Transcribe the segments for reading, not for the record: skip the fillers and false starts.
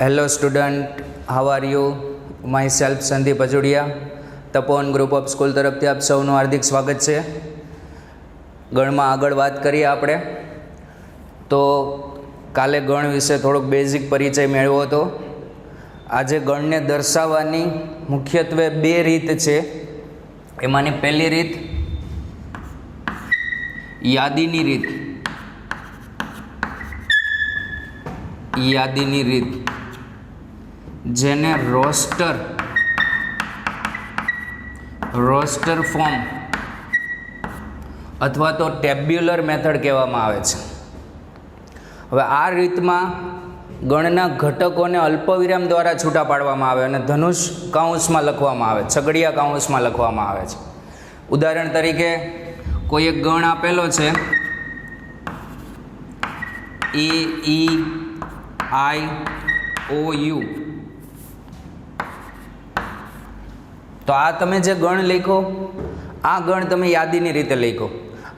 Hello student, how are you? Myself Sandeep Ajudia. Tapovan group of school તરફથી આપ સૌનું હાર્દિક સ્વાગત છે. ગણમાં આગળ વાત કરીએ આપણે તો કાલે ગણ વિશે થોડોક બેઝિક પરિચય મેળવ્યો હતો. આજે ગણને દર્શાવવાની મુખ્યત્વે બે રીત છે. એમાંની પહેલી રીત યાદીની રીત. યાદીની રીત જેને રોસ્ટર ફોર્મ અથવા તો ટેબ્યુલર મેથડ કહેવામાં આવે છે. હવે આ રીતમાં ગણના ઘટકોને અલ્પવિરામ દ્વારા છૂટા પાડવામાં આવે અને ધનુષ કાઉન્સમાં લખવામાં આવે, છગડિયા કાઉન્સમાં લખવામાં આવે છે. ઉદાહરણ તરીકે કોઈ એક ગણ આપેલો છે AEIOU, તો આ તમે જે ગણ લખો આ ગણ તમે યાદીની રીતે લખો.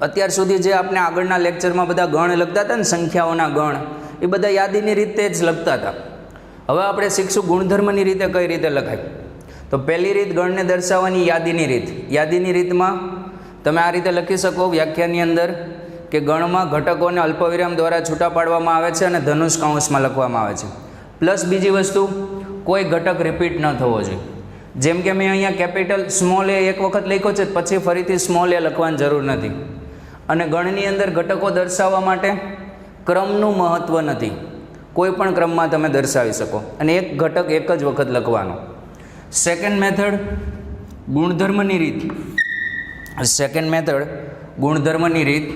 અત્યાર સુધી જે આપણે આગળના લેક્ચરમાં બધા ગણ લખતા હતા ને, સંખ્યાઓના ગણ, એ બધા યાદીની રીતે જ લખતા હતા. હવે આપણે શીખશું ગુણધર્મની રીતે કઈ રીતે લખાય. તો પહેલી રીત ગણને દર્શાવવાની યાદીની રીત. યાદીની રીતમાં તમે આ રીતે લખી શકો વ્યાખ્યાની અંદર કે ગણમાં ઘટકોને અલ્પવિરામ દ્વારા છૂટા પાડવામાં આવે છે અને ધનુષ કાઉન્સમાં લખવામાં આવે છે. પ્લસ બીજી વસ્તુ, કોઈ ઘટક રિપીટ ન થવો જોઈએ. જેમ કે મેં અહીંયા કેપિટલ સ્મોલ એ એક વખત લખ્યો છે, પછી ફરીથી સ્મોલ એ લખવાની જરૂર નથી. અને ગણની અંદર ઘટકો દર્શાવવા માટે ક્રમનું મહત્ત્વ નથી. કોઈ પણ ક્રમમાં તમે દર્શાવી શકો અને એક ઘટક એક જ વખત લખવાનો. સેકન્ડ મેથડ ગુણધર્મની રીત. સેકન્ડ મેથડ ગુણધર્મની રીત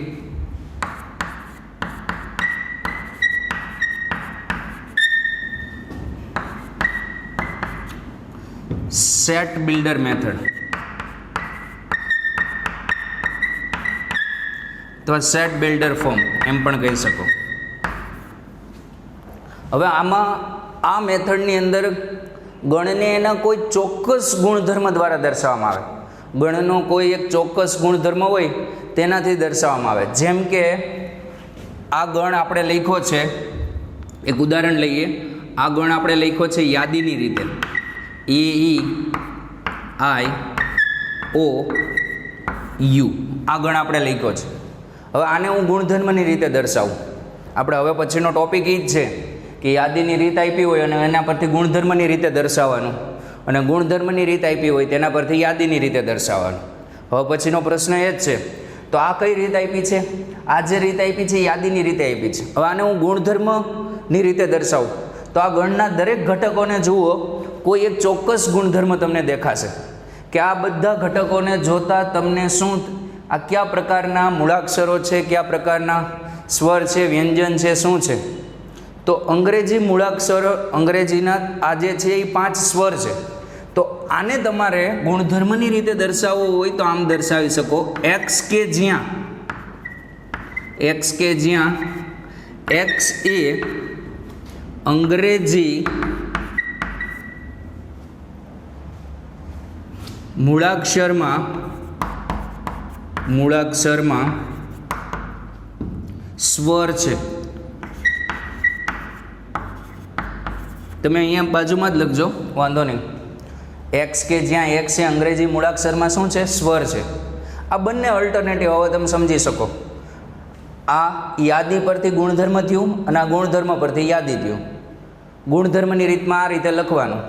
સેટ બિલ્ડર મેથડ. તો સેટ બિલ્ડર ફોર્મ એમ પણ કહી શકો. હવે આમાં આ મેથડની અંદર ગણને એના કોઈ ચોક્કસ ગુણધર્મ દ્વારા દર્શાવવામાં આવે. ગણનો કોઈ એક ચોક્કસ ગુણધર્મ હોય તેનાથી દર્શાવવામાં આવે. જેમ કે આ ગણ આપણે લખ્યો છે, એક ઉદાહરણ લઈએ. આ ગણ આપણે લખ્યો છે યાદીની રીતે, AEIOU. આ ગણ આપણે લખ્યો છે. હવે આને હું ગુણધર્મની રીતે દર્શાવું. આપણે હવે પછીનો ટોપિક એ જ છે કે યાદીની રીત આપી હોય અને એના પરથી ગુણધર્મની રીતે દર્શાવવાનું, અને ગુણધર્મની રીત આપી હોય તેના પરથી યાદીની રીતે દર્શાવવાનું. હવે પછીનો પ્રશ્ન એ જ છે, તો આ કઈ રીત આપી છે? આ જે રીત આપી છે યાદીની રીતે આપી છે. હવે આને હું ગુણધર્મની રીતે દર્શાવું તો આ ગણના દરેક ઘટકોને જુઓ, કોઈ એક ચોક્કસ ગુણધર્મ તમને દેખાશે કે આ બધા ઘટકોને જોતાં તમને શું, આ કયા પ્રકારના મૂળાક્ષરો છે, કયા પ્રકારના સ્વર છે, વ્યંજન છે, શું છે. તો અંગ્રેજી મૂળાક્ષરો, અંગ્રેજીના આ જે છે એ 5 સ્વર છે. તો આને તમારે ગુણધર્મની રીતે દર્શાવવું હોય તો આમ દર્શાવી શકો, x કે જ્યાં x એ અંગ્રેજી મૂળાક્ષરમાં સ્વર છે. તમે અહીંયા બાજુમાં જ લખજો, વાંધો નહીં. એક્સ કે જ્યાં એક્સ એ અંગ્રેજી મૂળાક્ષરમાં શું છે? સ્વર છે. આ બંને અલ્ટરનેટિવ હવે તમે સમજી શકો. આ યાદી પરથી ગુણધર્મ થયું અને આ ગુણધર્મ પરથી યાદી થયું. ગુણધર્મની રીતમાં આ રીતે લખવાનું.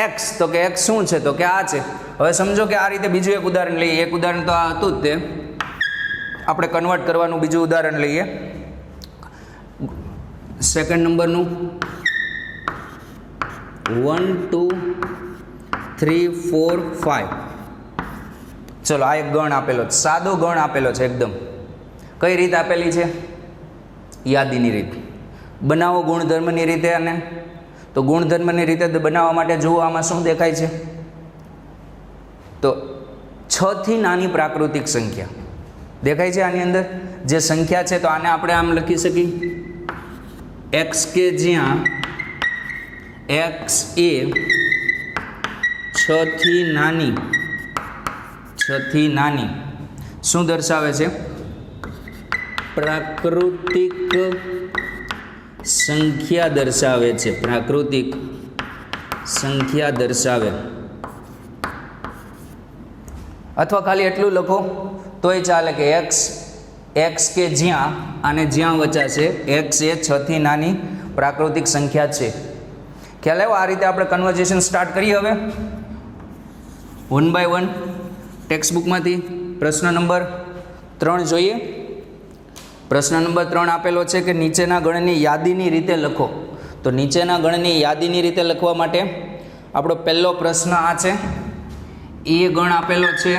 એક્સ, તો કે એક્સ શું છે? તો કે આ છે. હવે સમજો કે આ રીતે બીજું એક ઉદાહરણ લઈએ. એક ઉદાહરણ તો આ હતું જ, તે આપણે કન્વર્ટ કરવાનું બીજું ઉદાહરણ લઈએ. સેકન્ડ નંબરનું 1 2 3 4 5. ચલો, આ એક ગણ આપેલો છે, સાદો ગણ આપેલો છે એકદમ. કઈ રીત આપેલી છે? યાદીની રીત. બનાવો ગુણધર્મની રીતે. અને તો ગુણધર્મની રીતે બનાવવા માટે જુઓ આમાં શું દેખાય છે. તો 6 થી નાની પ્રાકૃતિક સંખ્યા દેખાય છે આની અંદર. જે સંખ્યા છે તો આને આપણે આમ લખી શકીએ, x કે જ્યાં x એ 6 થી નાની શું દર્શાવે છે? પ્રાકૃતિક સંખ્યા દર્શાવે છે, પ્રાકૃતિક સંખ્યા દર્શાવે. અથવા ખાલી એટલું લખો તોય ચાલે કે એક્સ કે જ્યાં અને જ્યાં વચાશે એક્સ એ 6 થી નાની પ્રાકૃતિક સંખ્યા છે. ખ્યાલ આવ્યો? આ રીતે આપણે કન્વર્ઝેશન સ્ટાર્ટ કરીએ. હવે 1 by 1 ટેક્સ્ટ બુકમાંથી પ્રશ્ન નંબર 3 જોઈએ. પ્રશ્ન નંબર 3 આપેલો છે કે નીચેના ગણની યાદીની રીતે લખો. તો નીચેના ગણની યાદીની રીતે લખવા માટે આપણો પહેલો પ્રશ્ન આ છે. એ ગણ આપેલો છે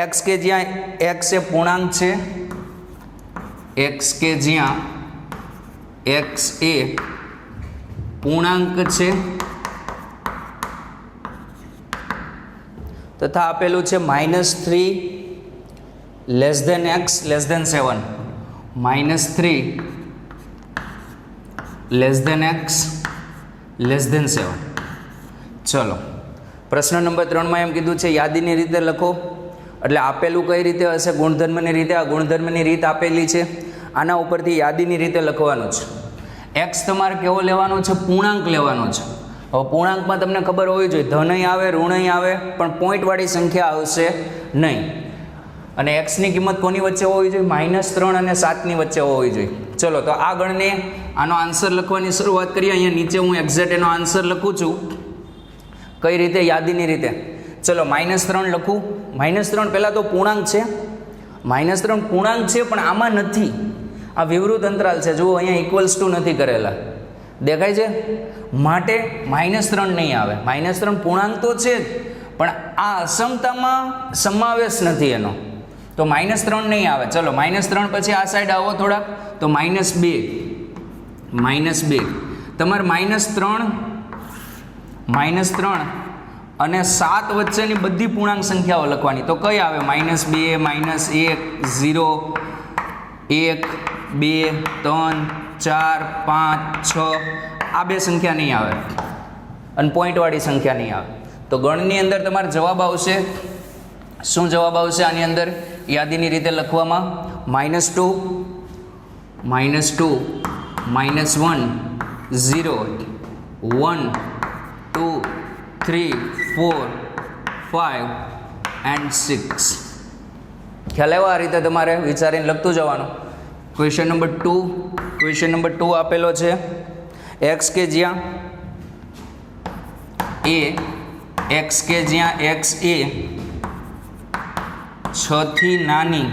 એક્સ કે જ્યાં એક્સ એ પૂર્ણાંક છે, એક્સ કે જ્યાં એક્સ એ પૂર્ણાંક છે, તથા આપેલું છે -3 less than x less than 7, -3 less than x less than 7. ચલો, પ્રશ્ન નંબર 3માં એમ કીધું છે યાદીની રીતે લખો. એટલે આપેલું કઈ રીતે હશે? ગુણધર્મની રીતે. આ ગુણધર્મની રીત આપેલી છે, આના ઉપરથી યાદીની રીતે લખવાનું છે. એક્સ તમારે કેવો લેવાનો છે? પૂર્ણાંક લેવાનો છે. હવે પૂર્ણાંકમાં તમને ખબર હોવી જોઈએ ધનય આવે ઋણય આવે, પણ પોઈન્ટવાળી સંખ્યા આવશે નહીં. અને એક્સની કિંમત કોની વચ્ચે હોવી જોઈએ? -3 અને 7ની વચ્ચે હોવી જોઈએ. ચલો, તો આ ગણને આનો આન્સર લખવાની શરૂઆત કરીએ. અહીંયા નીચે હું એક્ઝેક્ટ એનો આન્સર લખું છું. કઈ રીતે? યાદીની રીતે. ચલો, -3 લખું. -3 પહેલાં તો પૂર્ણાંક છે. -3 પૂર્ણાંક છે, પણ આમાં નથી. આ વિવૃત અંતરાલ છે. જુઓ, અહીંયા ઇક્વલ્સ ટુ નથી કરેલા. દેખાય છે? માટે -3 નહીં આવે. -3 પૂર્ણાંક તો છે જ, પણ આ અસમતામાં સમાવેશ નથી એનો, તો -3 નહીં આવે. ચલો, -3 પછી આ સાઈડ આવો થોડાક, તો -2 તમારે -3 અને 7 વચ્ચેની બધી પૂર્ણાંક સંખ્યાઓ લખવાની. તો કઈ આવે? -2 -1 0 1 2 3 4 5 6 આ બે સંખ્યા નહીં આવે, અને પોઈન્ટવાળી સંખ્યા નહીં આવે. તો ગણની અંદર તમારે જવાબ આવશે. શું જવાબ આવશે આની અંદર યાદીની રીતે લખવામાં? -2 -1 0 1 2 3 4 5 and 6. ખ્યાલ આવ્યો? આ રીતે તમારે વિચારીને લખતું જવાનું. ક્વેશ્ચન નંબર 2 આપેલો છે એક્સ કે જ્યાં એક્સ એ 6 થી નાની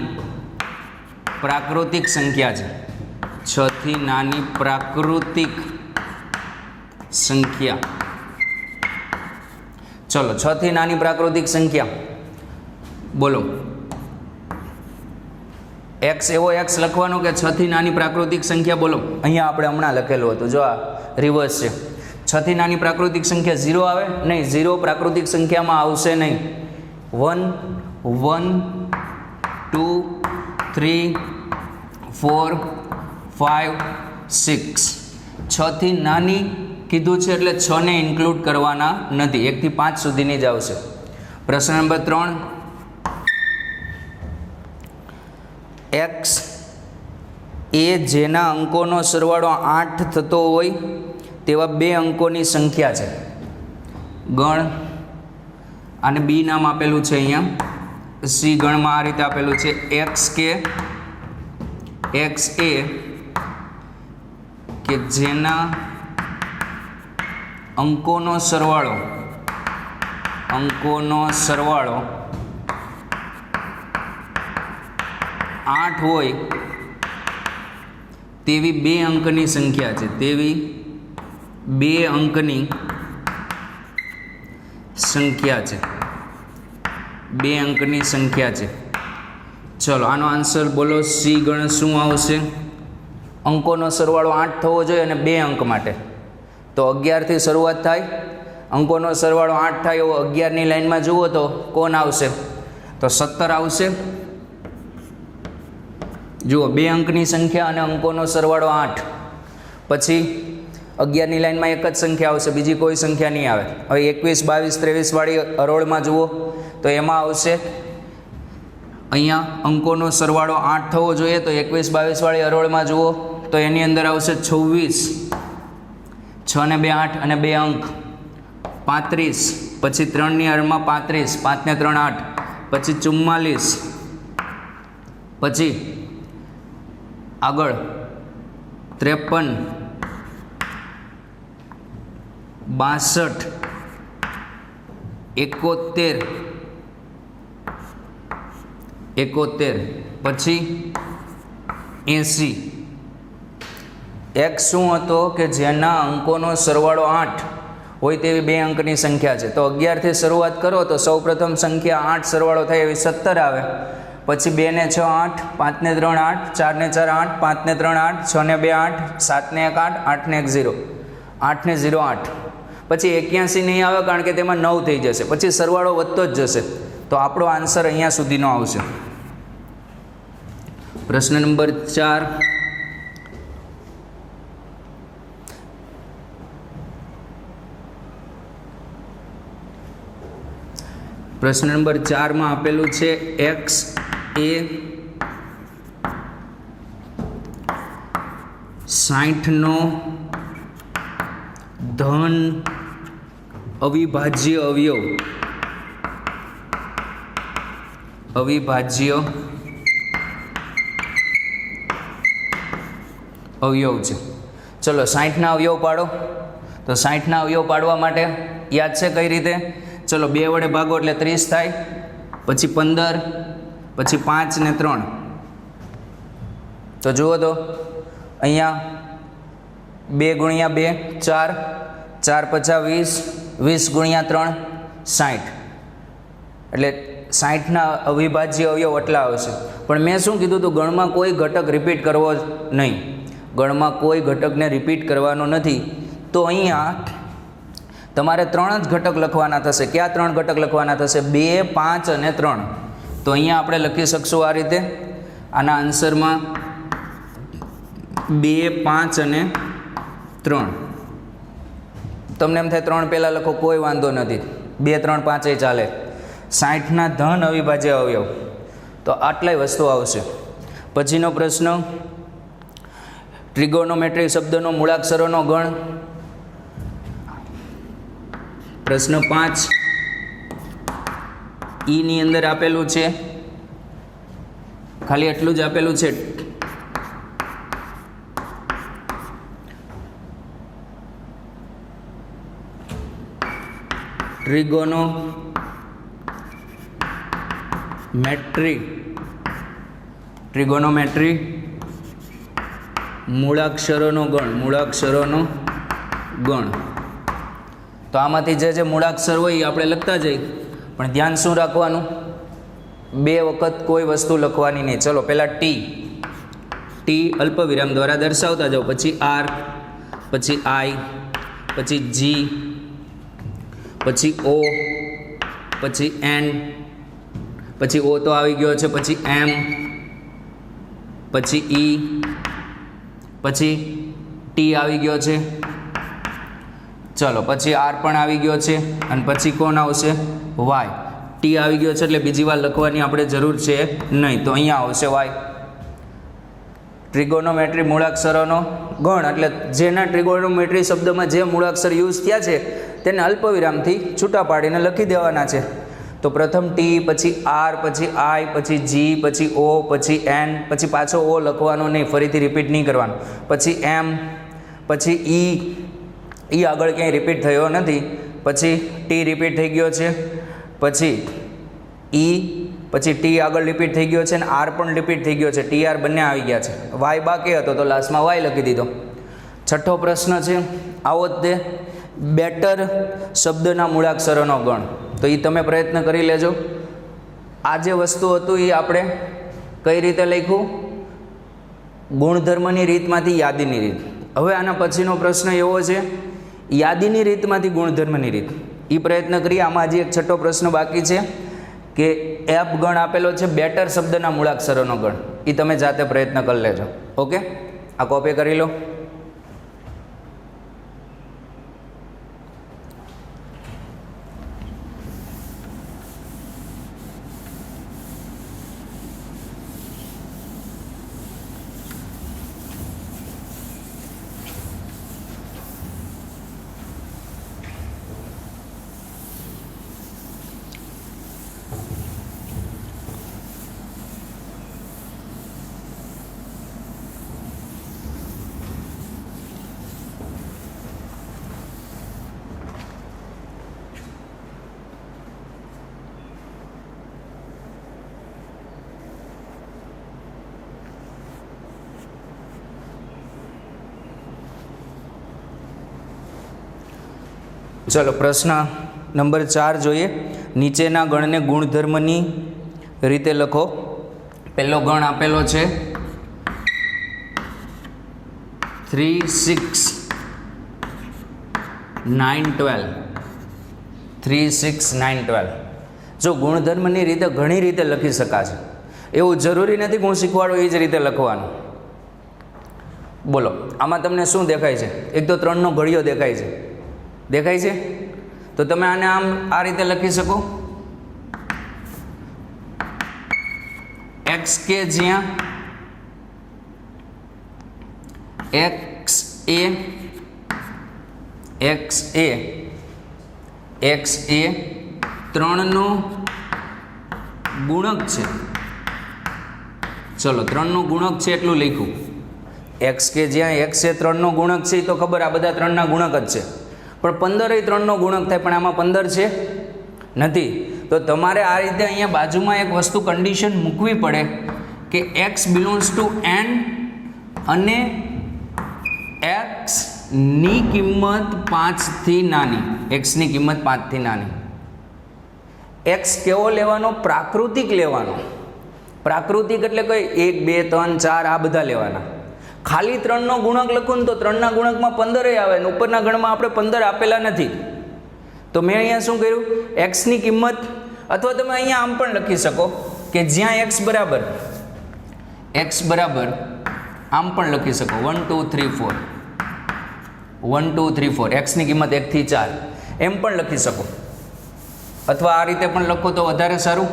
પ્રાકૃતિક સંખ્યા છે. 6 થી નાની પ્રાકૃતિક સંખ્યા. ચલો, 6 થી નાની પ્રાકૃતિક સંખ્યા બોલો. એક્સ એવો એક્સ લખવાનો કે 6 થી નાની પ્રાકૃતિક સંખ્યા બોલો. અહીંયા આપણે હમણાં લખેલું હતું, જો આ રિવર્સ છે. 6 થી નાની પ્રાકૃતિક સંખ્યા 0 આવે નહીં. 0 પ્રાકૃતિક સંખ્યામાં આવશે નહીં. 1 1 2 3 4 5 6. 6 થી નાની કીધું છે એટલે 6 ને ઇન્ક્લુડ કરવાના નથી. 1 થી 5 સુધીની જ આવશે. પ્રશ્ન નંબર 3, એક્સ એ જેના અંકોનો સરવાળો 8 થતો હોય તેવા 2 અંકોની સંખ્યા છે. ગણ આને બી નામ આપેલું છે. અહીંયા સી ગણમાં આ રીતે આપેલું છે એક્સ એ કે જેના અંકોનો સરવાળો 8 હોય તેવી 2 અંકની સંખ્યા છે. તેવી 2 અંકની સંખ્યા છે. 2 અંકની સંખ્યા છે. ચલો, આનો આન્સર બોલો. સી ગણ શું આવશે? અંકોનો સરવાળો 8 થવો જોઈએ અને 2 અંક માટે. તો 11 થી શરૂઆત થાય. અંકોનો સરવાળો 8 થાય એવો 11ની લાઈનમાં જુઓ તો કોણ આવશે? તો 17 આવશે. જુઓ, 2 અંકની સંખ્યા અને અંકોનો સરવાળો 8. પછી 11ની લાઈનમાં એક જ સંખ્યા આવશે, બીજી કોઈ સંખ્યા નહીં આવે. હવે 21 22 23 વાળી હરોળમાં જુઓ તો એમાં આવશે અહીંયા અંકોનો સરવાળો 8 થવો જોઈએ, તો 21 22 વાળી હરોળમાં જુઓ તો એની અંદર આવશે 26, 6 ને 2 8 અને 2 અંક 35, પછી 3 ની હરોળમાં 35, 5 ને 3 8, પછી 44, પછી આગળ 53, 62, 71, 71, પછી 80. x શું હતો કે જેના અંકોનો સરવાળો 8 હોય તેવી 2 અંકની સંખ્યા છે. તો 11 થી શરૂઆત કરો તો સૌપ્રથમ સંખ્યા 8 સરવાળો થાય એવી 17 આવે, પછી 2 ને 6 8, 5 ને 3 8, 4 ને 4 8, 5 ને 3 8, 6 ને 2 8, 7 ને 1 8, 8 ને 1 0, 8 ને 0 8, પછી 81 નહીં આવે કારણ કે તેમાં 9 થઈ જશે, પછી સરવાળો વધતો જ જશે. તો આપણો આન્સર અહીંયા સુધીનો આવશે. પ્રશ્ન નંબર 4. પ્રશ્ન નંબર 4 માં આપેલું છે x એ 60 નો ધન અવિભાજ્ય અવયવ છે. ચલો 60 ના અવયવ પાડો. તો 60 ના અવયવ પાડવા માટે યાદ છે કઈ રીતે? ચલો 2 વડે ભાગો એટલે 30 થાય, પછી 15, પછી 5 ને 3. તો જુઓ તો અહીંયા 2 ગુણ્યા 2 4, 4 પચા 20, 20 ગુણ્યા 3 60. એટલે 60 ના અવિભાજ્ય અવયવ એટલા આવશે. પણ મેં શું કીધું હતું? ગણમાં કોઈ ઘટક રિપીટ કરવો નહીં. ગણમાં કોઈ ઘટકને રિપીટ કરવાનો નથી. તો અહીંયા તમારે 3 જ ઘટક લખવાના થશે. કયા 3 ઘટક લખવાના થશે? 2, 5 અને 3. તો અહીંયા આપણે લખી શકશું આ રીતે. આના આન્સરમાં 2, 5 અને 3. તમને એમ થાય 3 પહેલાં લખો, કોઈ વાંધો નથી. 2, 3, 5 એ ચાલે. 60 ના ધન અવિભાજ્ય અવયવ, તો આટલાય વસ્તુ આવશે. પછીનો પ્રશ્ન, ટ્રિગોનોમેટ્રી શબ્દનો મૂળાક્ષરોનો ગણ. પ્રશ્ન 5 ઈ ની અંદર આપેલું છે, ખાલી એટલું જ આપેલું છે. ટ્રિગોનોમેટ્રી મૂળાક્ષરોનો ગણ. તો આમાંથી જે મૂળાક્ષર હોય એ આપણે લખતા જઈએ, પણ ધ્યાન શું રાખવાનું? 2 વખત કોઈ વસ્તુ લખવાની નહીં. ચલો પહેલાં ટી અલ્પવિરામ દ્વારા દર્શાવતા જાઓ, પછી આર, પછી આઈ, પછી જી, પછી ઓ, પછી એન, પછી ઓ તો આવી ગયો છે, પછી એમ, પછી ઈ, પછી ટી આવી ગયો છે. ચલો પછી આર પણ આવી ગયો છે, અને પછી કોણ આવશે? વાય. ટી આવી ગયો છે એટલે બીજી વાર લખવાની આપણે જરૂર છે નહીં. તો અહીંયા આવશે વાય. ટ્રિગોનોમેટ્રી મૂળાક્ષરોનો ગણ એટલે જેના ટ્રિગોનોમેટ્રી શબ્દમાં જે મૂળાક્ષર યુઝ થયા છે તેને અલ્પવિરામથી છૂટા પાડીને લખી દેવાના છે. તો પ્રથમ ટી, પછી આર, પછી આઈ, પછી જી, પછી ઓ, પછી એન, પછી પાછો ઓ લખવાનો નહીં, ફરીથી રિપીટ નહીં કરવાનો. પછી એમ, પછી ઈ આગળ ક્યાંય રિપીટ થયો નથી. પછી ટી રિપીટ થઈ ગયો છે, પછી ઈ, પછી ટી આગળ રિપીટ થઈ ગયો છે, અને આર પણ રિપીટ થઈ ગયો છે. ટી આર બંને આવી ગયા છે. વાય બાકી હતો તો લાસ્ટમાં વાય લખી દીધો. છઠ્ઠો પ્રશ્ન છે આવો જ તે, બેટર શબ્દના મૂળાક્ષરોનો ગણ. તો એ તમે પ્રયત્ન કરી લેજો. આ જે વસ્તુ હતું એ આપણે કઈ રીતે લખ્યું? ગુણધર્મની રીતમાંથી યાદીની રીત. હવે આના પછીનો પ્રશ્ન એવો છે, યાદીની રીતમાંથી ગુણધર્મની રીત. એ પ્રયત્ન કરીએ. આમાં હજી એક છઠ્ઠો પ્રશ્ન બાકી છે કે એપ ગણ આપેલો છે, બેટર શબ્દના મૂળાક્ષરોનો ગણ. એ તમે જાતે પ્રયત્ન કરી લેજો. ઓકે, આ કોપી કરી લો. ચલો પ્રશ્ન નંબર 4 જોઈએ. નીચેના ગણને ગુણધર્મની રીતે લખો. પહેલો ગણ આપેલો છે 3, 6, 9, 12. 3, 6, 9, 12. જો ગુણધર્મની રીતે ઘણી રીતે લખી શકાશે, એવું જરૂરી નથી કે હું શીખવાડું એ જ રીતે લખવાનું. બોલો, આમાં તમને શું દેખાય છે? એક તો 3નો ઘડિયો દેખાય છે. દેખાય છે? તો તમે આને આમ આ રીતે લખી શકો. એક્સ કે જ્યાં એક્સ એ 3નો ગુણક છે. ચલો 3નો ગુણક છે એટલું લખ્યું. એક્સ કે જ્યાં એક્સ એ 3નો ગુણક છે તો ખબર આ બધા 3ના ગુણક જ છે. પણ 15 એ 3નો ગુણક થાય, પણ આમાં 15 છે નથી. તો તમારે આ રીતે અહીંયા બાજુમાં એક વસ્તુ કન્ડિશન મૂકવી પડે કે એક્સ બિલોંગ્સ ટુ એન અને એક્સની કિંમત 5થી નાની. એક્સની કિંમત 5થી નાની. એક્સ કેવો લેવાનો? પ્રાકૃતિક લેવાનો. પ્રાકૃતિક એટલે કઈ 1, 2, 3, 4 આ બધા લેવાના. ખાલી 3નો ગુણક લખું ને તો 3ના ગુણકમાં 15 આવે ને ઉપરના ગણમાં આપણે 15 આપેલા નથી. તો મેં અહીંયા શું કર્યું? એક્સની કિંમત, અથવા તમે અહીંયા આમ પણ લખી શકો કે જ્યાં એક્સ બરાબર આમ પણ લખી શકો 1, 2, 3, 4. 1, 2, 3, 4. એક્સની કિંમત 1 થી 4 એમ પણ લખી શકો, અથવા આ રીતે પણ લખો તો વધારે સારું.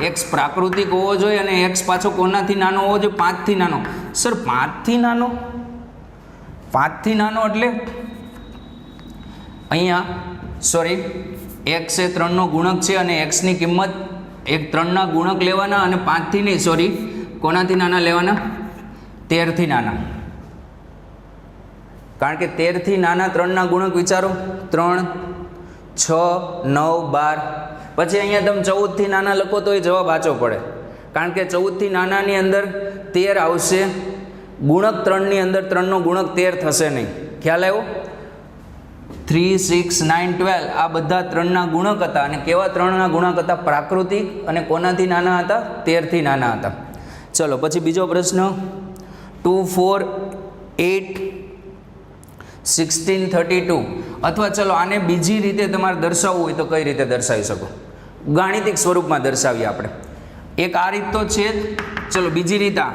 એક્સ પ્રાકૃતિક હોવો જોઈએ અને એક્સ પાછો કોનાથી નાનો હોવો જોઈએ? 5થી નાનો. સર 5થી નાનો? 5થી નાનો એટલે અહીંયા સોરી, એક્સ એ 3નો ગુણક છે અને એક્સની કિંમત 3ના ગુણક લેવાના અને 5થી નહીં, સોરી, કોનાથી નાના લેવાના? 13થી નાના. કારણ કે 13થી નાના 3ના ગુણક વિચારો, 3, 6, 9, 12. પછી અહીંયા તમે 14થી નાના લખો તો એ જવાબ આચો પડે, કારણ કે 14થી નાનાની અંદર 13 આવશે. ગુણક 3ની અંદર 3નો ગુણક 13 થશે નહીં. ખ્યાલ આવ્યો? 3, 6, 9, 12 આ બધા 3ના ગુણક હતા. અને કેવા 3ના ગુણક હતા? પ્રાકૃતિક. અને કોનાથી નાના હતા? 13થી નાના હતા. ચલો પછી બીજો પ્રશ્ન 2, 4, 8, 16, 32. અથવા ચલો આને બીજી રીતે તમારે દર્શાવવું હોય તો કઈ રીતે દર્શાવી શકો? ગાણિતિક સ્વરૂપમાં દર્શાવીએ આપણે. એક આ રીત તો છે જ. ચલો બીજી રીત આ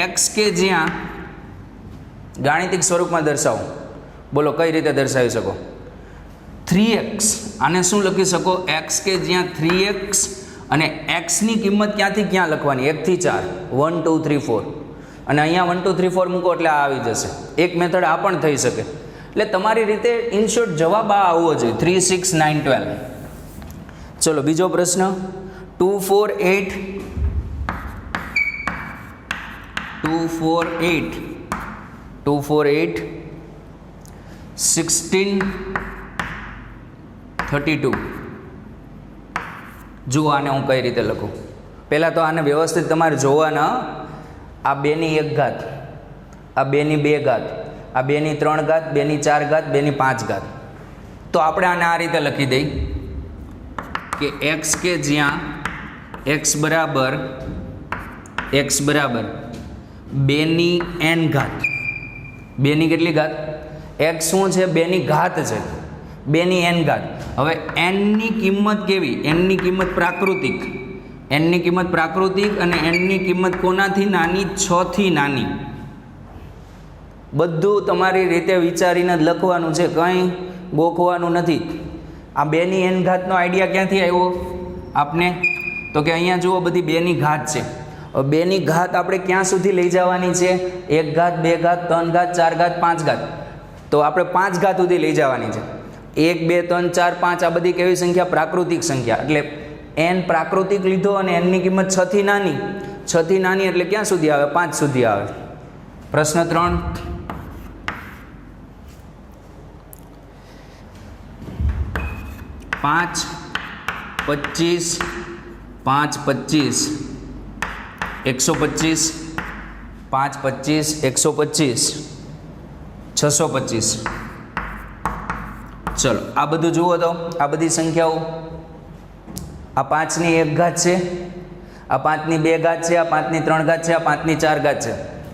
એક્સ કે જ્યાં ગાણિતિક સ્વરૂપમાં દર્શાવો. બોલો કઈ રીતે દર્શાવી શકો? 3x. આને શું લખી શકો? એક્સ કે જ્યાં 3x અને એક્સની કિંમત ક્યાંથી ક્યાં લખવાની? 1 થી 4. 1, 2, 3, 4. અને અહીંયા 1, 2, 3, 4 મૂકો એટલે આ આવી જશે. એક મેથડ આ પણ થઈ શકે. એટલે તમારી રીતે ઇન શોર્ટ જવાબ આ આવવો જોઈએ 3, 6, 9, 12. ચલો બીજો પ્રશ્ન 2, 4, 8, 16, 32. જુઓ આને હું કઈ રીતે લખું. પહેલાં તો આને વ્યવસ્થિત તમારે જોવાના. આ 2ની 1 ઘાત, આ 2ની 2 ઘાત, આ 2ની 3 ઘાત, 2ની 4 ઘાત, 2ની 5 ઘાત. તો આપણે આને આ રીતે લખી દઈ કે એક્સ કે જ્યાં એક્સ બરાબર 2ની n ઘાત. 2ની કેટલી ઘાત? એક્સ શું છે? 2ની ઘાત છે. 2ની n ઘાત. હવે nની કિંમત કેવી? nની કિંમત પ્રાકૃતિક. nની કિંમત પ્રાકૃતિક અને nની કિંમત કોનાથી નાની? 6 થી નાની. બધું તમારી રીતે વિચારીને જ લખવાનું છે, કંઈ ગોખવાનું નથી. આ 2ની n ઘાતનો આઈડિયા ક્યાંથી આવ્યો આપને? તો કે અહીંયા જુઓ બધી 2ની ઘાત છે. 2ની ઘાત આપણે ક્યાં સુધી લઈ જવાની છે? 1 ઘાત, 2 ઘાત, 3 ઘાત, 4 ઘાત, 5 ઘાત. તો આપણે 5 ઘાત સુધી લઈ જવાની છે. 1, 2, 3, 4, 5 આ બધી કેવી સંખ્યા? પ્રાકૃતિક સંખ્યા. એટલે n પ્રાકૃતિક લીધો અને nની કિંમત 6 થી નાની. 6 થી નાની એટલે ક્યાં સુધી આવે? 5 સુધી આવે. પ્રશ્ન 3 5, 25, 5, 25, 125, 5, 25, 125, 625. ચલો આ બધું જુઓ તો આ બધી સંખ્યાઓ, આ 5ની 1 ઘાત છે, આ 5ની 2 ઘાત છે, આ 5ની 3 ઘાત છે, આ 5ની 4 ઘાત છે.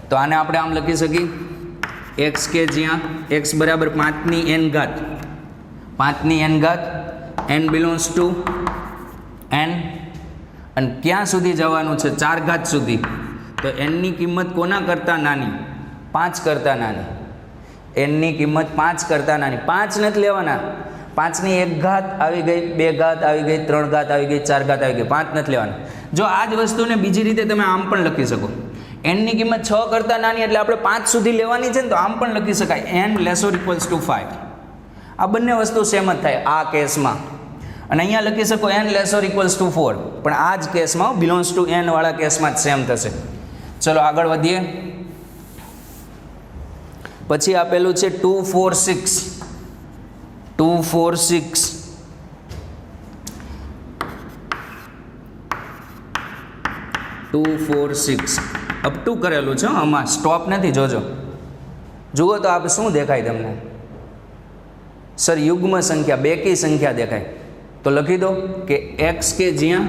તો આને આપણે આમ લખી શકીએ x કે જ્યાં x બરાબર 5ની n ઘાત, 5ની n ઘાત, n બિલોંગ્સ ટુ n, અને ક્યાં સુધી જવાનું છે 4 ઘાત સુધી. તો n ની કિંમત કોના કરતાં નાની? 5 કરતાં નાની. n ની કિંમત 5 કરતાં નાની. 5 નથી લેવાના. 5ની 1 ઘાત આવી ગઈ, 2 ઘાત આવી ગઈ, 3 ઘાત આવી ગઈ, 4 ઘાત આવી ગઈ, 5 નથી લેવાના. જો આ જ વસ્તુને બીજી રીતે તમે આમ પણ લખી શકો, n ની કિંમત 6 કરતાં નાની એટલે આપણે 5 સુધી લેવાની છે ને, તો આમ પણ લખી શકાય n less or equals to 5. આ બંને વસ્તુ સેમ જ થાય આ કેસમાં. અને અહીંયા લખી શકો n less or equals to 4, પણ આ જ કેસમાં બિલોંગ્સ ટુ n વાળા કેસમાં જ સેમ થશે. ચલો આગળ વધીએ. પછી આપેલું છે 2 4 6. 2 4 6 2 4 6 અપ ટુ કરેલું છે, આમાં સ્ટોપ નથી. જોજો જુઓ તો આપ શું દેખાય તમને? સર યુગ્મ સંખ્યા, બેકી સંખ્યા દેખાય. તો લખી દો કે x કે જ્યાં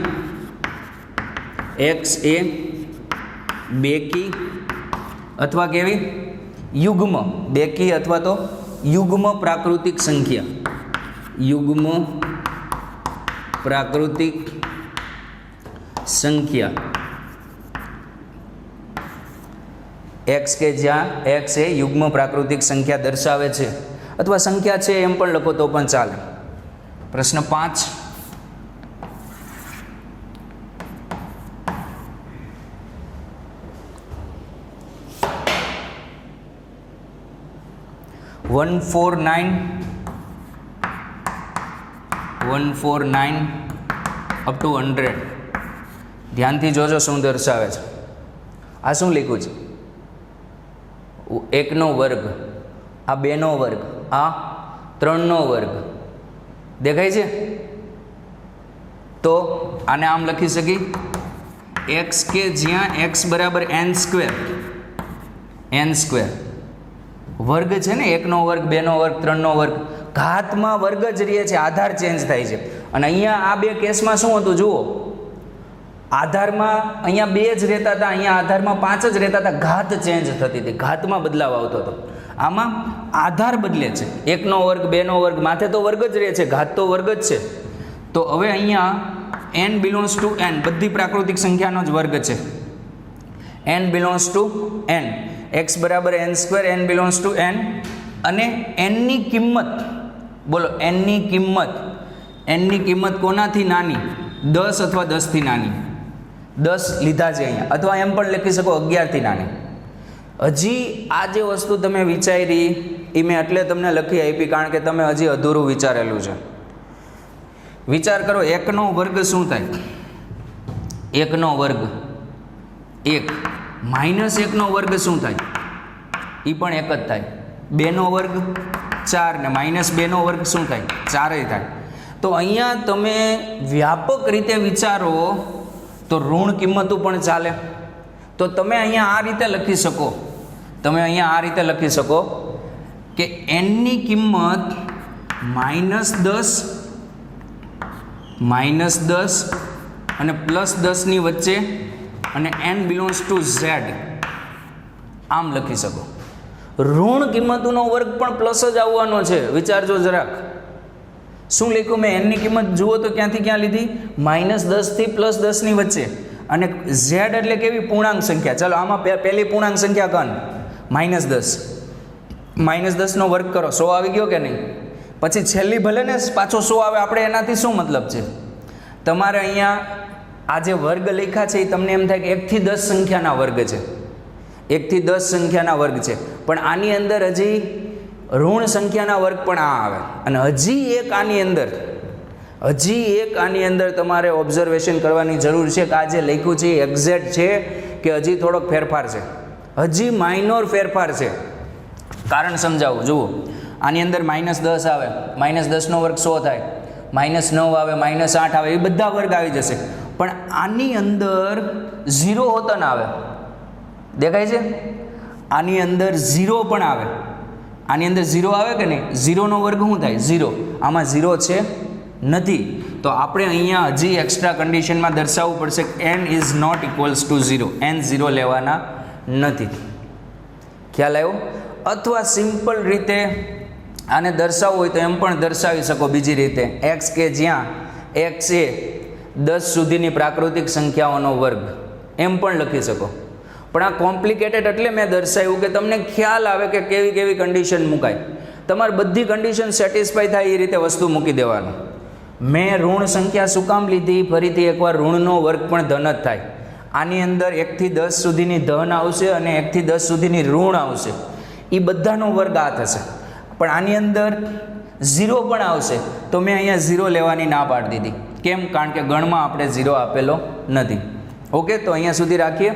x એ બેકી અથવા કેવી યુગ્મ, બેકી અથવા તો યુગ્મ પ્રાકૃતિક સંખ્યા, યુગ્મ પ્રાકૃતિક સંખ્યા x કે જ્યાં x એ યુગ્મ પ્રાકૃતિક સંખ્યા દર્શાવે છે, અથવા સંખ્યા છે એમ પણ લખો તો પણ ચાલે. પ્રશ્ન 5. One four nine up to 100. ધ્યાનથી જોજો શું દર્શાવે છે. આ શું લખ્યું છે? 1 નો વર્ગ, આ 2 નો વર્ગ, આ 3 નો વર્ગ. દેખાય છે? તો આને આમ લખી શકી x કે જ્યાં x બરાબર n સ્ક્વેર, n સ્ક્વેર વર્ગ છે ને, 1 નો વર્ગ, 2 નો વર્ગ, 3 નો વર્ગ, ઘાતમાં વર્ગ જ રહે છે, આધાર ચેન્જ થાય છે. અને અહીંયા આ બે કેસમાં શું હતું જુઓ, આધારમાં અહીંયા 2 જ રહેતા હતા, અહીંયા આધારમાં 5 જ રહેતા હતા, ઘાત ચેન્જ થતી હતી, ઘાતમાં બદલાવ આવતો હતો. આમાં આધાર બદલે છે, 1 નો વર્ગ, 2 નો વર્ગ, માથે તો વર્ગ જ રહે છે, ઘાત તો વર્ગ જ છે. તો હવે અહીંયા n બિલોંગ્સ ટુ n, બધી પ્રાકૃતિક સંખ્યાનો જ વર્ગ છે. n belongs to n, x બરાબર n square, n belongs to n. અને n ની કિંમત બોલો, n ની કિંમત કોનાથી નાની? 10 અથવા 10 થી નાની. 10 લીધા છે અહીંયા, અથવા એમ પણ લખી શકો 11 થી નાની. હજી આ જે વસ્તુ તમે વિચારી એ મેં એટલે તમને લખી આપી કારણ કે તમે હજી અધૂરું વિચારેલું છે. વિચાર કરો, 1 નો વર્ગ શું થાય? 1 નો વર્ગ 1, માઇનસ 1 નો વર્ગ શું થાય? એ પણ 1 જ થાય. 2 નો વર્ગ 4 ને માઇનસ 2 નો વર્ગ શું થાય? 4 થાય. તો અહીંયા તમે વ્યાપક રીતે વિચારો તો ઋણ કિંમતો પણ ચાલે. તો તમે અહીંયા આ રીતે લખી શકો, કે n ની કિંમત -10 અને +10 ની વચ્ચે, અને n બિલોંગ્સ ટુ z. આમ લખી શકો. ઋણ કિંમતોનો વર્ગ પણ પ્લસ જ આવવાનો છે. વિચારજો જરાક. શું લખ્યું મેં? n ની કિંમત જુઓ તો ક્યાંથી ક્યાં લીધી? -10 થી +10 ની વચ્ચે. અને z એટલે કેવી? પૂર્ણાંક સંખ્યા. ચાલો આમાં પહેલી પૂર્ણાંક સંખ્યા કન -10. -10 નો વર્ગ કરો, 100 આવી ગયો કે નહીં? પછી છેલ્લી ભલે ને પાછો 100 આવે, આપણે એનાથી શું મતલબ છે? તમારે અહીંયા આ જે વર્ગ લખ્યા છે એ તમને એમ થાય કે 1 થી 10 સંખ્યાના વર્ગ છે, 1 થી 10 સંખ્યાના વર્ગ છે. પણ આની અંદર હજી ઋણ સંખ્યાના વર્ગ પણ આ આવે. અને હજી એક આની અંદર તમારે ઓબ્ઝર્વેશન કરવાની જરૂર છે કે આ જે લખ્યું છે એ એક્ઝેક્ટ છે કે હજી થોડોક ફેરફાર છે, હજી માઇનોર ફેરફાર છે. કારણ સમજાવું. જુઓ, આની અંદર -10 આવે, -10 નો વર્ગ 100 થાય, -9 આવે, -8 આવે, એ બધા વર્ગ આવી જશે. પણ આની અંદર 0 હોતા ના આવે. દેખાય છે? આની અંદર 0 પણ આવે. આની અંદર 0 આવે કે નહીં? 0નો વર્ગ શું થાય? 0. આમાં 0 છે નથી, તો આપણે અહીંયા હજી એક્સ્ટ્રા કન્ડિશનમાં દર્શાવવું પડશે કે n is not equals to 0. n 0 લેવાના નથી. ખ્યાલ આવ્યો? અથવા સિમ્પલ રીતે આને દર્શાવવું હોય તો એમ પણ દર્શાવી શકો બીજી રીતે, x કે જ્યાં x એ 10 સુધીની પ્રાકૃતિક સંખ્યાઓનો વર્ગ, એમ પણ લખી શકો. પણ આ કોમ્પ્લિકેટેડ એટલે મેં દર્શાવ્યું કે તમને ખ્યાલ આવે કે કેવી કેવી કન્ડિશન મુકાય. તમારે બધી કન્ડિશન સેટિસ્ફાઈ થાય એ રીતે વસ્તુ મૂકી દેવાનું. મેં ઋણ સંખ્યા શું કામ લીધી? ફરીથી એકવાર ઋણનો વર્ગ પણ ધન જ થાય. આની અંદર 1 થી 10 સુધીની ધન આવશે અને 1 થી 10 સુધીની ઋણ આવશે, એ બધાનો વર્ગ આ થશે. પણ આની અંદર 0 પણ આવશે તો મેં અહીંયા 0 લેવાની ના પાડી દીધી. કેમ? કારણ કે ગણમાં આપણે 0 આપેલો નથી. ઓકે, તો અહીંયા સુધી રાખીએ.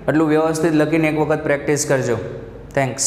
એટલું વ્યવસ્થિત લખીને એક વખત પ્રેક્ટિસ કરજો. થેન્ક્સ.